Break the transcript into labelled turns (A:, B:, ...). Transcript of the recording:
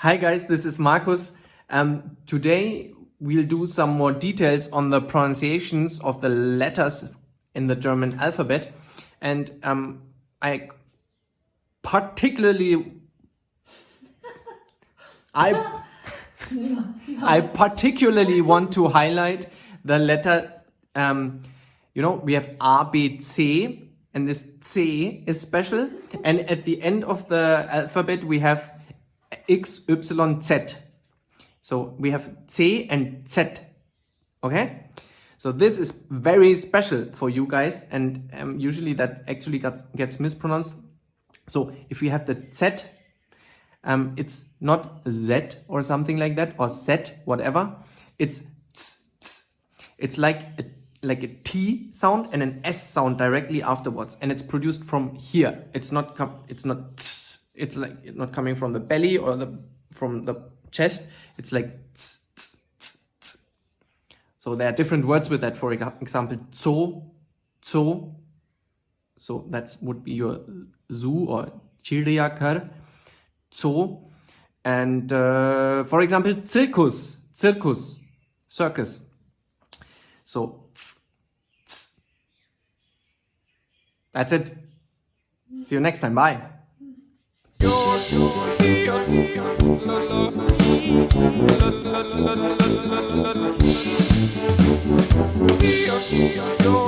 A: Hi guys, this is Markus. Today we'll do some more details on the pronunciations of the letters in the German alphabet, and I particularly want to highlight the letter. We have A, B, C, and this C is special. And at the end of the alphabet we have X, Y, Z. So we have C and Z. Okay? So this is very special for you guys, and usually that actually gets mispronounced. So if we have the Z, it's not Z or something like that, or Z, whatever. It's tz, tz. It's like a T sound and an S sound directly afterwards, and it's produced from here. It's not tz. It's like not coming from the belly or from the chest. It's like tz, tz, tz, tz. So there are different words with that. For example, zoo. So that would be your zoo or chiriakar. Zoo. And for example, circus. So tz, tz. That's it. See you next time. Bye. Yo